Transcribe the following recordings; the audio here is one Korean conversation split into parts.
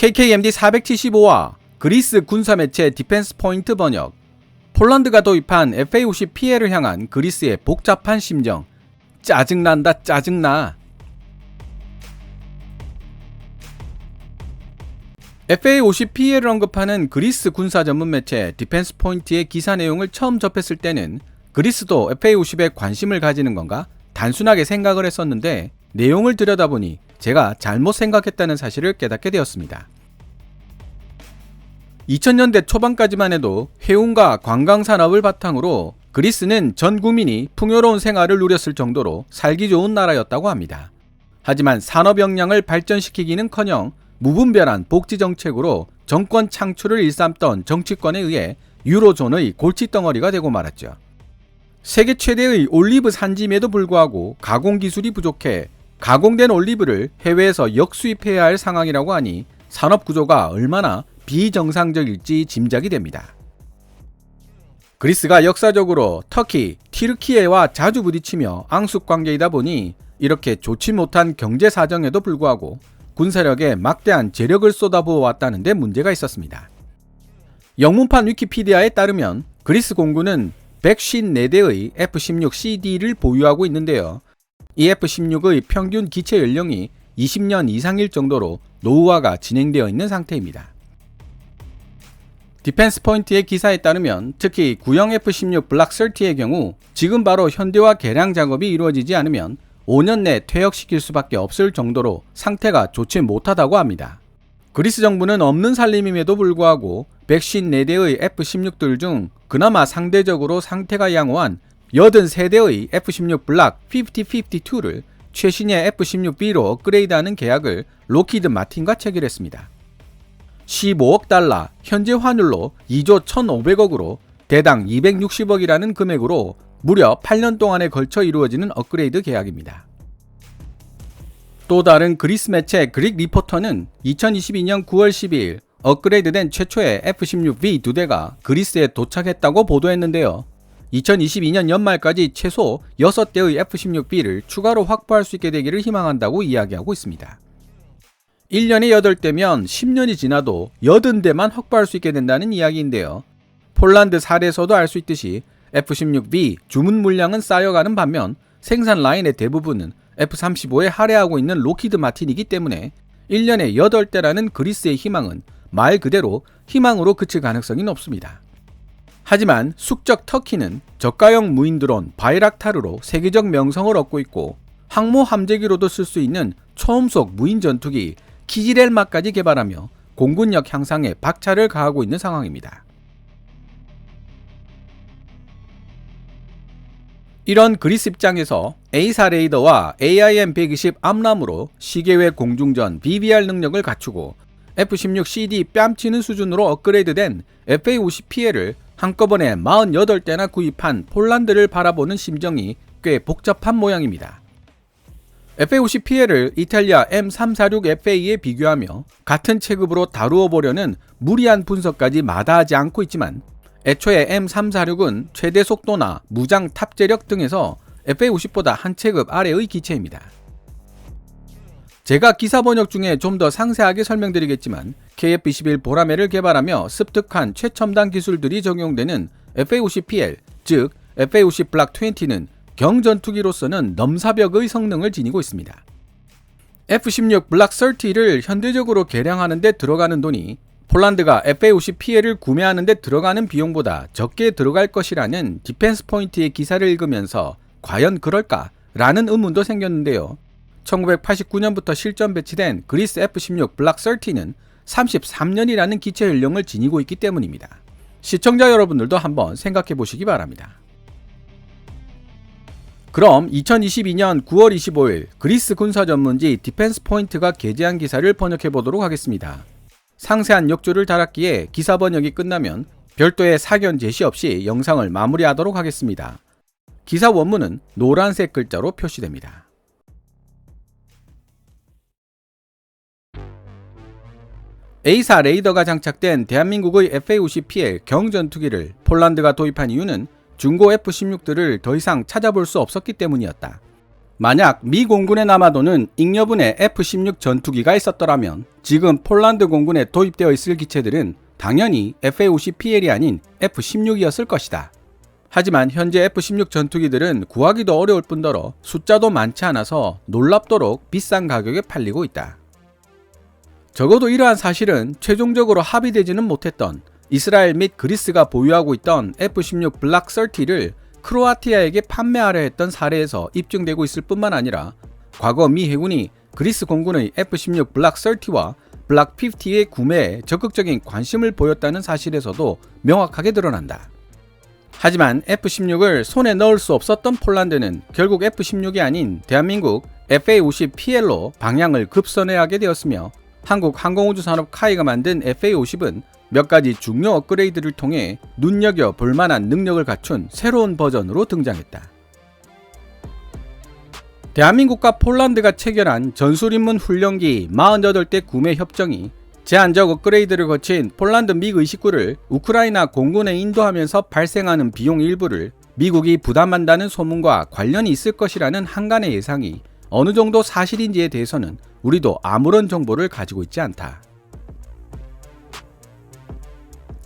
KKMD 475화 그리스 군사매체 디펜스 포인트 번역. 폴란드가 도입한 FA-50PL을 향한 그리스의 복잡한 심정. 짜증난다 짜증나. FA-50PL을 언급하는 그리스 군사 전문 매체 디펜스 포인트의 기사 내용을 처음 접했을 때는 그리스도 FA-50에 관심을 가지는 건가? 단순하게 생각을 했었는데 내용을 들여다보니 제가 잘못 생각했다는 사실을 깨닫게 되었습니다. 2000년대 초반까지만 해도 해운과 관광산업을 바탕으로 그리스는 전 국민이 풍요로운 생활을 누렸을 정도로 살기 좋은 나라였다고 합니다. 하지만 산업 역량을 발전시키기는커녕 무분별한 복지 정책으로 정권 창출을 일삼던 정치권에 의해 유로존의 골칫덩어리가 되고 말았죠. 세계 최대의 올리브 산지임에도 불구하고 가공기술이 부족해 가공된 올리브를 해외에서 역수입해야 할 상황이라고 하니 산업구조가 얼마나 비정상적일지 짐작이 됩니다. 그리스가 역사적으로 터키, 튀르키예와 자주 부딪히며 앙숙관계이다 보니 이렇게 좋지 못한 경제사정에도 불구하고 군사력에 막대한 재력을 쏟아부어왔다는 데 문제가 있었습니다. 영문판 위키피디아에 따르면 그리스 공군은 154대의 F-16CD를 보유하고 있는데요. 이 F-16의 평균 기체 연령이 20년 이상일 정도로 노후화가 진행되어 있는 상태입니다. 디펜스 포인트의 기사에 따르면 특히 구형 F-16 블락 30의 경우 지금 바로 현대화 개량 작업이 이루어지지 않으면 5년 내 퇴역시킬 수밖에 없을 정도로 상태가 좋지 못하다고 합니다. 그리스 정부는 없는 살림임에도 불구하고 154대의 F-16들 중 그나마 상대적으로 상태가 양호한 83대의 F-16 블락 5052를 최신의 F-16B로 업그레이드하는 계약을 록히드 마틴과 체결했습니다. 15억 달러, 현재 환율로 2조 1,500억으로 대당 260억이라는 금액으로 무려 8년 동안에 걸쳐 이루어지는 업그레이드 계약입니다. 또 다른 그리스 매체 그릭 리포터는 2022년 9월 12일 업그레이드된 최초의 F-16V 2대가 그리스에 도착했다고 보도했는데요. 2022년 연말까지 최소 6대의 F-16B를 추가로 확보할 수 있게 되기를 희망한다고 이야기하고 있습니다. 1년에 8대면 10년이 지나도 80대만 확보할 수 있게 된다는 이야기인데요. 폴란드 사례에서도 알 수 있듯이 F-16V 주문 물량은 쌓여가는 반면 생산 라인의 대부분은 F-35에 할애하고 있는 록히드 마틴이기 때문에 1년에 8대라는 그리스의 희망은 말 그대로 희망으로 그칠 가능성이 높습니다. 하지만 숙적 터키는 저가형 무인 드론 바이락타르로 세계적 명성을 얻고 있고 항모 함재기로도 쓸 수 있는 초음속 무인 전투기 키지렐마까지 개발하며 공군력 향상에 박차를 가하고 있는 상황입니다. 이런 그리스 입장에서 A4 레이더와 AIM-120 암람으로 시계외 공중전 BBR 능력을 갖추고 F-16CD 뺨치는 수준으로 업그레이드된 FA-50PL을 한꺼번에 48대나 구입한 폴란드를 바라보는 심정이 꽤 복잡한 모양입니다. FA-50PL을 이탈리아 M346FA에 비교하며 같은 체급으로 다루어 보려는 무리한 분석까지 마다하지 않고 있지만 애초에 M346은 최대 속도나 무장 탑재력 등에서 FA-50보다 한 체급 아래의 기체입니다. 제가 기사 번역 중에 좀 더 상세하게 설명드리겠지만 KF-21 보라매를 개발하며 습득한 최첨단 기술들이 적용되는 FA-50PL, 즉 FA-50 블락 20는 경전투기로서는 넘사벽의 성능을 지니고 있습니다. F-16 블락 30를 현대적으로 개량하는 데 들어가는 돈이 폴란드가 FA-50PL을 구매하는 데 들어가는 비용보다 적게 들어갈 것이라는 디펜스 포인트의 기사를 읽으면서 과연 그럴까? 라는 의문도 생겼는데요. 1989년부터 실전 배치된 그리스 F-16 블락 30는 33년이라는 기체 연령을 지니고 있기 때문입니다. 시청자 여러분들도 한번 생각해 보시기 바랍니다. 그럼 2022년 9월 25일 그리스 군사 전문지 디펜스 포인트가 게재한 기사를 번역해 보도록 하겠습니다. 상세한 역조를 달았기에 기사 번역이 끝나면 별도의 사견 제시 없이 영상을 마무리하도록 하겠습니다. 기사 원문은 노란색 글자로 표시됩니다. A4 레이더가 장착된 대한민국의 FA-50PL 경전투기를 폴란드가 도입한 이유는 중고 F-16들을 더 이상 찾아볼 수 없었기 때문이었다. 만약 미 공군에 남아도는 잉여분의 F-16 전투기가 있었더라면 지금 폴란드 공군에 도입되어 있을 기체들은 당연히 FA-50PL이 아닌 F-16이었을 것이다. 하지만 현재 F-16 전투기들은 구하기도 어려울 뿐더러 숫자도 많지 않아서 놀랍도록 비싼 가격에 팔리고 있다. 적어도 이러한 사실은 최종적으로 합의되지는 못했던 이스라엘 및 그리스가 보유하고 있던 F-16 블락 30를 크로아티아에게 판매하려 했던 사례에서 입증되고 있을 뿐만 아니라 과거 미 해군이 그리스 공군의 F-16 블락 30와 블락 50의 구매에 적극적인 관심을 보였다는 사실에서도 명확하게 드러난다. 하지만 F-16을 손에 넣을 수 없었던 폴란드는 결국 F-16이 아닌 대한민국 FA-50PL로 방향을 급선회하게 되었으며 한국 항공우주산업 카이가 만든 FA-50은 몇 가지 중요 업그레이드를 통해 눈여겨 볼만한 능력을 갖춘 새로운 버전으로 등장했다. 대한민국과 폴란드가 체결한 전술입문 훈련기 48대 구매 협정이 제한적 업그레이드를 거친 폴란드 믹 의식구를 우크라이나 공군에 인도하면서 발생하는 비용 일부를 미국이 부담한다는 소문과 관련이 있을 것이라는 한간의 예상이 어느 정도 사실인지에 대해서는 우리도 아무런 정보를 가지고 있지 않다.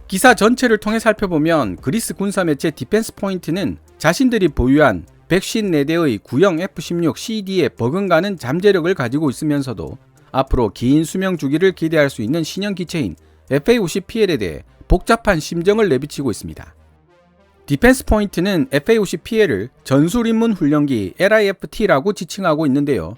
기사 전체를 통해 살펴보면 그리스 군사매체 디펜스 포인트는 자신들이 보유한 154대의 구형 F-16CD에 버금가는 잠재력을 가지고 있으면서도 앞으로 긴 수명 주기를 기대할 수 있는 신형 기체인 FA-50PL에 대해 복잡한 심정을 내비치고 있습니다. 디펜스 포인트는 FA-50PL을 전술입문 훈련기 LIFT라고 지칭하고 있는데요.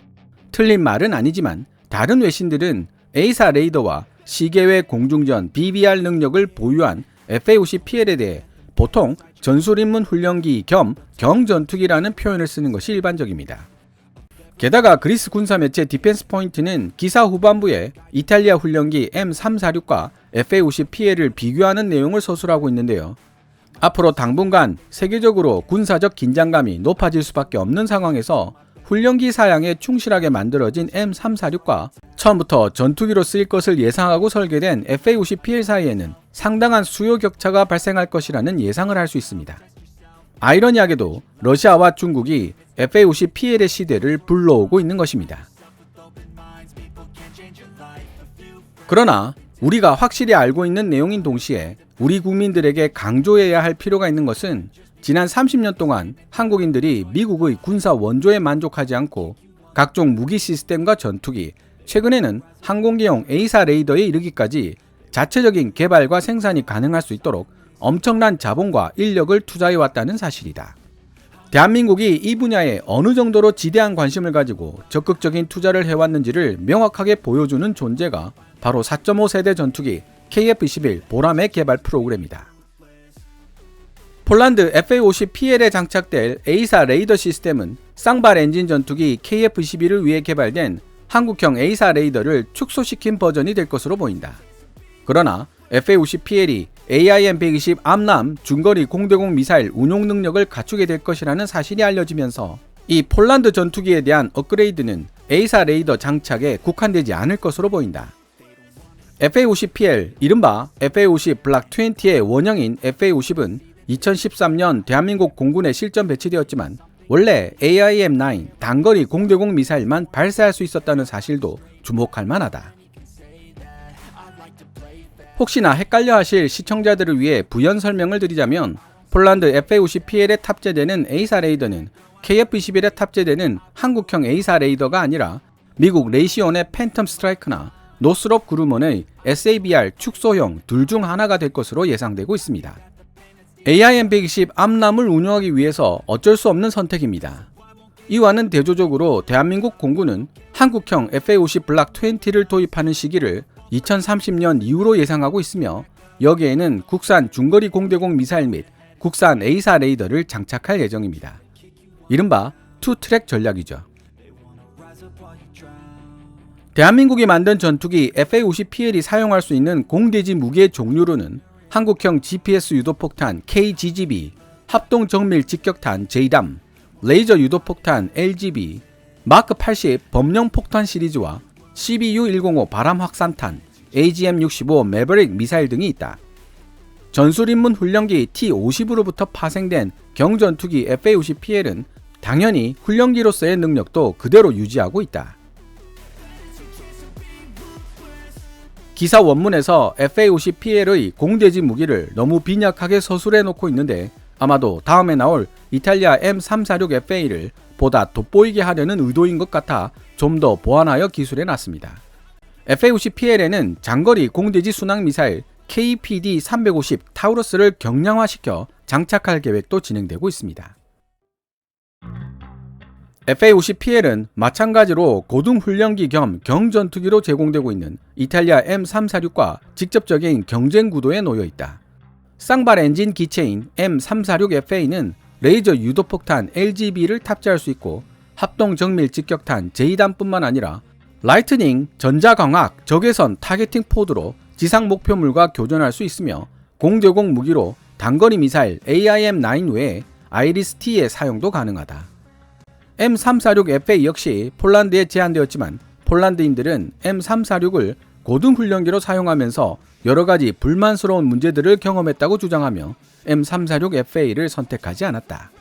틀린 말은 아니지만 다른 외신들은 A사 레이더와 시계외 공중전 BBR 능력을 보유한 FA-50PL에 대해 보통 전술입문 훈련기 겸 경전투기라는 표현을 쓰는 것이 일반적입니다. 게다가 그리스 군사 매체 디펜스 포인트는 기사 후반부에 이탈리아 훈련기 M346과 FA-50PL을 비교하는 내용을 서술하고 있는데요. 앞으로 당분간 세계적으로 군사적 긴장감이 높아질 수밖에 없는 상황에서 훈련기 사양에 충실하게 만들어진 M346과 처음부터 전투기로 쓰일 것을 예상하고 설계된 FA-50PL 사이에는 상당한 수요 격차가 발생할 것이라는 예상을 할 수 있습니다. 아이러니하게도 러시아와 중국이 FA-50PL의 시대를 불러오고 있는 것입니다. 그러나 우리가 확실히 알고 있는 내용인 동시에 우리 국민들에게 강조해야 할 필요가 있는 것은 지난 30년 동안 한국인들이 미국의 군사 원조에 만족하지 않고 각종 무기 시스템과 전투기, 최근에는 항공기용 A사 레이더에 이르기까지 자체적인 개발과 생산이 가능할 수 있도록 엄청난 자본과 인력을 투자해왔다는 사실이다. 대한민국이 이 분야에 어느 정도로 지대한 관심을 가지고 적극적인 투자를 해왔는지를 명확하게 보여주는 존재가 바로 4.5세대 전투기 KF-21 보람의 개발 프로그램이다. 폴란드 FA-50PL에 장착될 A사 레이더 시스템은 쌍발 엔진 전투기 KF-21을 위해 개발된 한국형 A사 레이더를 축소시킨 버전이 될 것으로 보인다. 그러나 FA-50PL이 AIM-120 암람 중거리 공대공 미사일 운용 능력을 갖추게 될 것이라는 사실이 알려지면서 이 폴란드 전투기에 대한 업그레이드는 A사 레이더 장착에 국한되지 않을 것으로 보인다. FA-50PL, 이른바 FA-50 블락 20의 원형인 FA-50은 2013년 대한민국 공군에 실전 배치되었지만 원래 AIM-9 단거리 공대공 미사일만 발사할 수 있었다는 사실도 주목할 만하다. 혹시나 헷갈려 하실 시청자들을 위해 부연 설명을 드리자면 폴란드 FA-50PL에 탑재되는 A사 레이더는 KF-21에 탑재되는 한국형 A사 레이더가 아니라 미국 레이시온의 팬텀 스트라이크나 노스롭 그루먼의 SABR 축소형 둘 중 하나가 될 것으로 예상되고 있습니다. AIM-120 암람을 운용하기 위해서 어쩔 수 없는 선택입니다. 이와는 대조적으로 대한민국 공군은 한국형 FA-50 블락 20를 도입하는 시기를 2030년 이후로 예상하고 있으며 여기에는 국산 중거리 공대공 미사일 및 국산 A사 레이더를 장착할 예정입니다. 이른바 투트랙 전략이죠. 대한민국이 만든 전투기 FA-50PL이 사용할 수 있는 공대지 무기의 종류로는 한국형 GPS 유도폭탄 KGGB, 합동 정밀 직격탄 JDAM, 레이저 유도폭탄 LGB, 마크 80 범용 폭탄 시리즈와 CBU-105 바람 확산탄, AGM-65 매버릭 미사일 등이 있다. 전술입문 훈련기 T-50으로부터 파생된 경전투기 FA-50PL은 당연히 훈련기로서의 능력도 그대로 유지하고 있다. 기사 원문에서 FA-50PL의 공대지 무기를 너무 빈약하게 서술해 놓고 있는데 아마도 다음에 나올 이탈리아 M346FA를 보다 돋보이게 하려는 의도인 것 같아 좀 더 보완하여 기술해 놨습니다. FA-50PL에는 장거리 공대지 순항 미사일 KPD-350 타우러스를 경량화시켜 장착할 계획도 진행되고 있습니다. FA-50PL은 마찬가지로 고등훈련기 겸 경전투기로 제공되고 있는 이탈리아 M346과 직접적인 경쟁 구도에 놓여 있다. 쌍발 엔진 기체인 M346FA는 레이저 유도폭탄 LGB를 탑재할 수 있고 합동 정밀 직격탄 J단뿐만 아니라 라이트닝 전자광학 적외선 타겟팅 포드로 지상 목표물과 교전할 수 있으며 공대공 무기로 단거리 미사일 AIM-9 외에 아이리스-T의 사용도 가능하다. M346FA 역시 폴란드에 제한되었지만 폴란드인들은 M346을 고등훈련기로 사용하면서 여러가지 불만스러운 문제들을 경험했다고 주장하며 M346FA를 선택하지 않았다.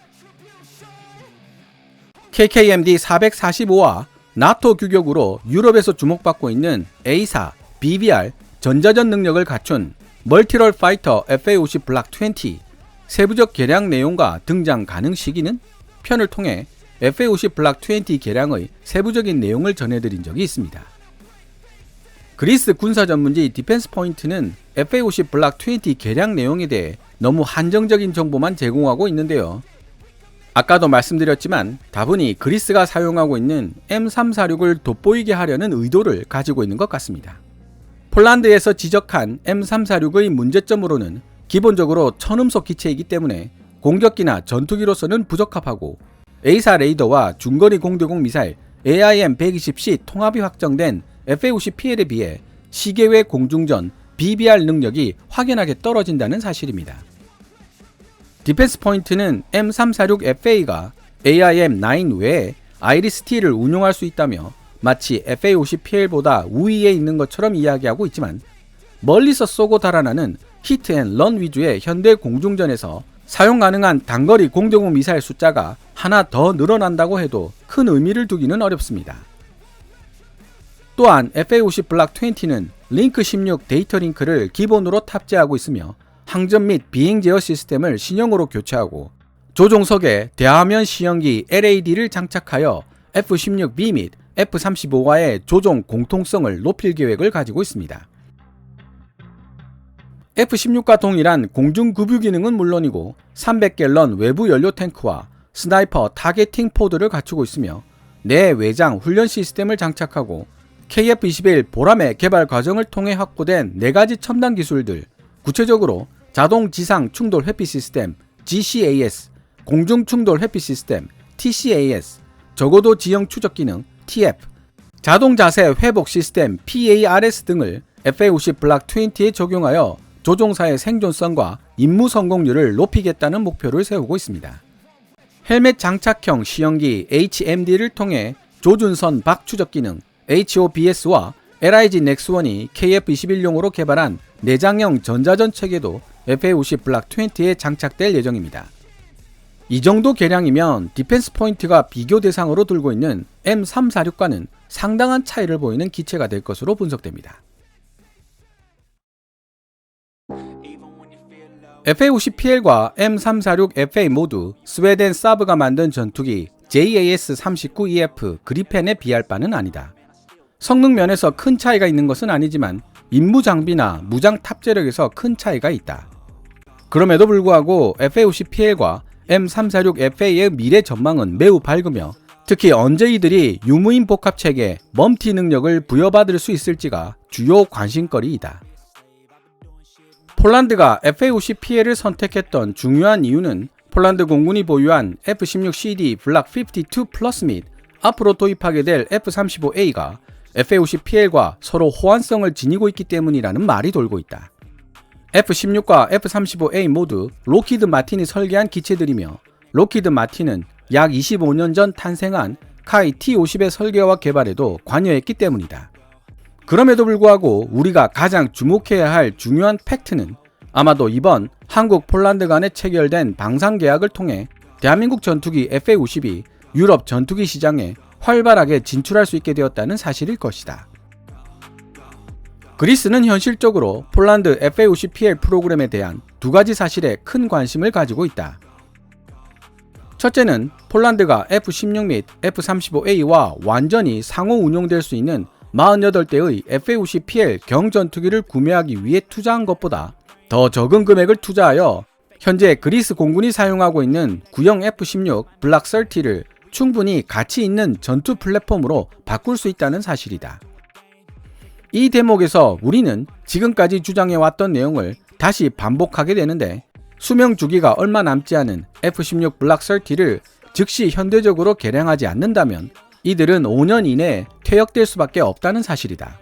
KKMD-445와 나토 규격으로 유럽에서 주목받고 있는 A4, BBR, 전자전 능력을 갖춘 멀티럴 파이터 FA-50 블락 20 세부적 개량 내용과 등장 가능 시기는 편을 통해 FA-50 블락 20 개량의 세부적인 내용을 전해드린 적이 있습니다. 그리스 군사 전문지 디펜스 포인트는 FA-50 블락 20 개량 내용에 대해 너무 한정적인 정보만 제공하고 있는데요. 아까도 말씀드렸지만 다분히 그리스가 사용하고 있는 M346을 돋보이게 하려는 의도를 가지고 있는 것 같습니다. 폴란드에서 지적한 M346의 문제점으로는 기본적으로 천음속 기체이기 때문에 공격기나 전투기로서는 부적합하고 A4 레이더와 중거리 공대공 미사일 AIM-120C 통합이 확정된 FA-50PL에 비해 시계외 공중전 BBR 능력이 확연하게 떨어진다는 사실입니다. 디펜스 포인트는 M346FA가 AIM-9 외에 아이리스-T를 운용할 수 있다며 마치 FA-50PL보다 우위에 있는 것처럼 이야기하고 있지만 멀리서 쏘고 달아나는 히트앤런 위주의 현대 공중전에서 사용 가능한 단거리 공대공 미사일 숫자가 하나 더 늘어난다고 해도 큰 의미를 두기는 어렵습니다. 또한 FA-50 블락 20는 링크 16 데이터 링크를 기본으로 탑재하고 있으며 항전 및 비행 제어 시스템을 신형으로 교체하고 조종석에 대화면 시형기 LAD를 장착하여 F-16B 및 F-35와의 조종 공통성을 높일 계획을 가지고 있습니다. F-16과 동일한 공중 급유 기능은 물론이고 300갤런 외부 연료 탱크와 스나이퍼 타겟팅 포드를 갖추고 있으며 내 외장 훈련 시스템을 장착하고 KF-21 보람의 개발 과정을 통해 확보된 4가지 첨단 기술들, 구체적으로 자동 지상 충돌 회피 시스템 GCAS, 공중 충돌 회피 시스템 TCAS, 적어도 지형 추적 기능 TF, 자동 자세 회복 시스템 PARS 등을 FA-50 블락 20에 적용하여 조종사의 생존성과 임무 성공률을 높이겠다는 목표를 세우고 있습니다. 헬멧 장착형 시형기 HMD를 통해 조준선 박 추적 기능 HOBS와 LIG 넥스1이 KF-21용으로 개발한 내장형 전자전 체계도 FA-50 블락 20에 장착될 예정입니다. 이 정도 개량이면 디펜스 포인트가 비교 대상으로 들고 있는 M346과는 상당한 차이를 보이는 기체가 될 것으로 분석됩니다. FA-50PL과 M346FA 모두 스웨덴 사브가 만든 전투기 JAS-39EF 그리펜에 비할 바는 아니다. 성능 면에서 큰 차이가 있는 것은 아니지만 임무 장비나 무장 탑재력에서 큰 차이가 있다. 그럼에도 불구하고 FA-50PL과 M346FA의 미래 전망은 매우 밝으며 특히 언제 이들이 유무인 복합체계 멀티 능력을 부여받을 수 있을지가 주요 관심거리이다. 폴란드가 FA-50PL을 선택했던 중요한 이유는 폴란드 공군이 보유한 F-16CD 블락 52 플러스 및 앞으로 도입하게 될 F-35A가 FA-50PL과 서로 호환성을 지니고 있기 때문이라는 말이 돌고 있다. F-16과 F-35A 모두 록히드 마틴이 설계한 기체들이며 록히드 마틴은 약 25년 전 탄생한 카이 T-50의 설계와 개발에도 관여했기 때문이다. 그럼에도 불구하고 우리가 가장 주목해야 할 중요한 팩트는 아마도 이번 한국 폴란드 간에 체결된 방산계약을 통해 대한민국 전투기 FA-50이 유럽 전투기 시장에 활발하게 진출할 수 있게 되었다는 사실일 것이다. 그리스는 현실적으로 폴란드 FA-50PL 프로그램에 대한 두 가지 사실에 큰 관심을 가지고 있다. 첫째는 폴란드가 F-16 및 F-35A와 완전히 상호 운용될 수 있는 48대의 FA-50PL 경전투기를 구매하기 위해 투자한 것보다 더 적은 금액을 투자하여 현재 그리스 공군이 사용하고 있는 구형 F-16 블락 30를 충분히 가치 있는 전투 플랫폼으로 바꿀 수 있다는 사실이다. 이 대목에서 우리는 지금까지 주장해왔던 내용을 다시 반복하게 되는데, 수명 주기가 얼마 남지 않은 F-16 블락 30를 즉시 현대적으로 개량하지 않는다면 이들은 5년 이내에 퇴역될 수밖에 없다는 사실이다.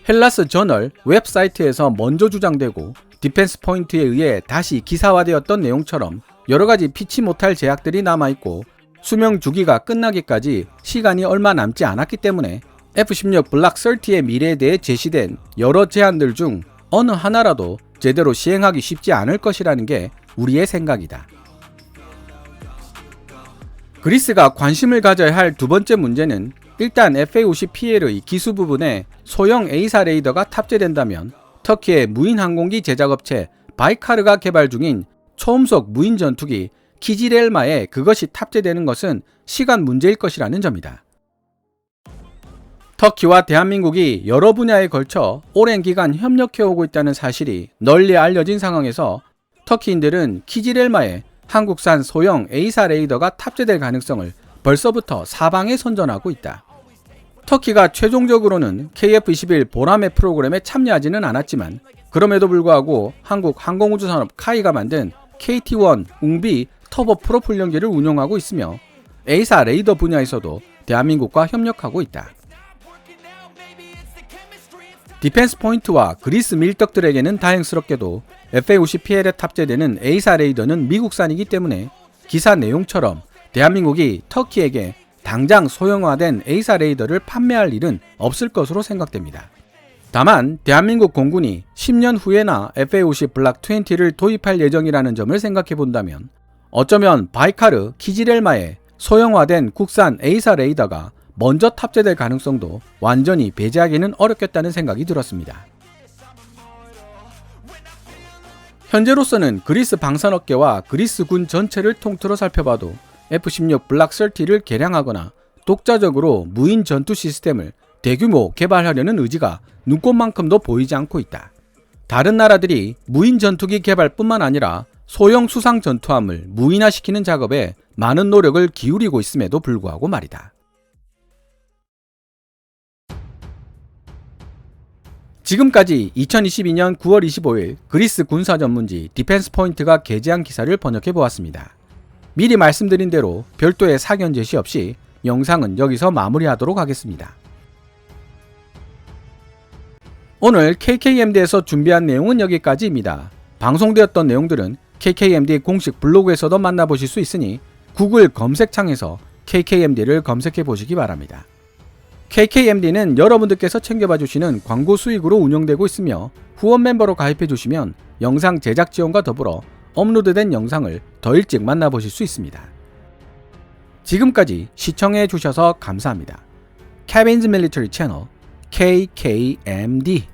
헬라스 저널 웹사이트에서 먼저 주장되고 디펜스 포인트에 의해 다시 기사화되었던 내용처럼 여러가지 피치 못할 제약들이 남아있고 수명 주기가 끝나기까지 시간이 얼마 남지 않았기 때문에 F-16 블락 30의 미래에 대해 제시된 여러 제안들 중 어느 하나라도 제대로 시행하기 쉽지 않을 것이라는 게 우리의 생각이다. 그리스가 관심을 가져야 할 두 번째 문제는 일단 FA-50PL의 기수 부분에 소형 A사 레이더가 탑재된다면 터키의 무인 항공기 제작업체 바이카르가 개발 중인 초음속 무인 전투기 키지렐마에 그것이 탑재되는 것은 시간 문제일 것이라는 점이다. 터키와 대한민국이 여러 분야에 걸쳐 오랜 기간 협력해오고 있다는 사실이 널리 알려진 상황에서 터키인들은 키지렐마에 한국산 소형 A사 레이더가 탑재될 가능성을 벌써부터 사방에 선전하고 있다. 터키가 최종적으로는 KF-21 보라매 프로그램에 참여하지는 않았지만 그럼에도 불구하고 한국 항공우주산업 카이가 만든 KT-1 웅비 터보 프로풀련기를 운용하고 있으며 A사 레이더 분야에서도 대한민국과 협력하고 있다. 디펜스 포인트와 그리스 밀떡들에게는 다행스럽게도 FA-50PL에 탑재되는 A사 레이더는 미국산이기 때문에 기사 내용처럼 대한민국이 터키에게 당장 소형화된 A사 레이더를 판매할 일은 없을 것으로 생각됩니다. 다만 대한민국 공군이 10년 후에나 FA-50 블락 20를 도입할 예정이라는 점을 생각해 본다면 어쩌면 바이카르 키지렐마에 소형화된 국산 A사 레이더가 먼저 탑재될 가능성도 완전히 배제하기는 어렵겠다는 생각이 들었습니다. 현재로서는 그리스 방산업계와 그리스 군 전체를 통틀어 살펴봐도 F-16 블락 30를 개량하거나 독자적으로 무인 전투 시스템을 대규모 개발하려는 의지가 눈꽃만큼도 보이지 않고 있다. 다른 나라들이 무인 전투기 개발뿐만 아니라 소형 수상 전투함을 무인화시키는 작업에 많은 노력을 기울이고 있음에도 불구하고 말이다. 지금까지 2022년 9월 25일 그리스 군사 전문지 디펜스 포인트가 게재한 기사를 번역해 보았습니다. 미리 말씀드린 대로 별도의 사견 제시 없이 영상은 여기서 마무리하도록 하겠습니다. 오늘 KKMD에서 준비한 내용은 여기까지입니다. 방송되었던 내용들은 KKMD 공식 블로그에서도 만나보실 수 있으니 구글 검색창에서 KKMD를 검색해 보시기 바랍니다. KKMD는 여러분들께서 챙겨봐 주시는 광고 수익으로 운영되고 있으며 후원 멤버로 가입해 주시면 영상 제작 지원과 더불어 업로드된 영상을 더 일찍 만나보실 수 있습니다. 지금까지 시청해 주셔서 감사합니다. Kevin's Military Channel KKMD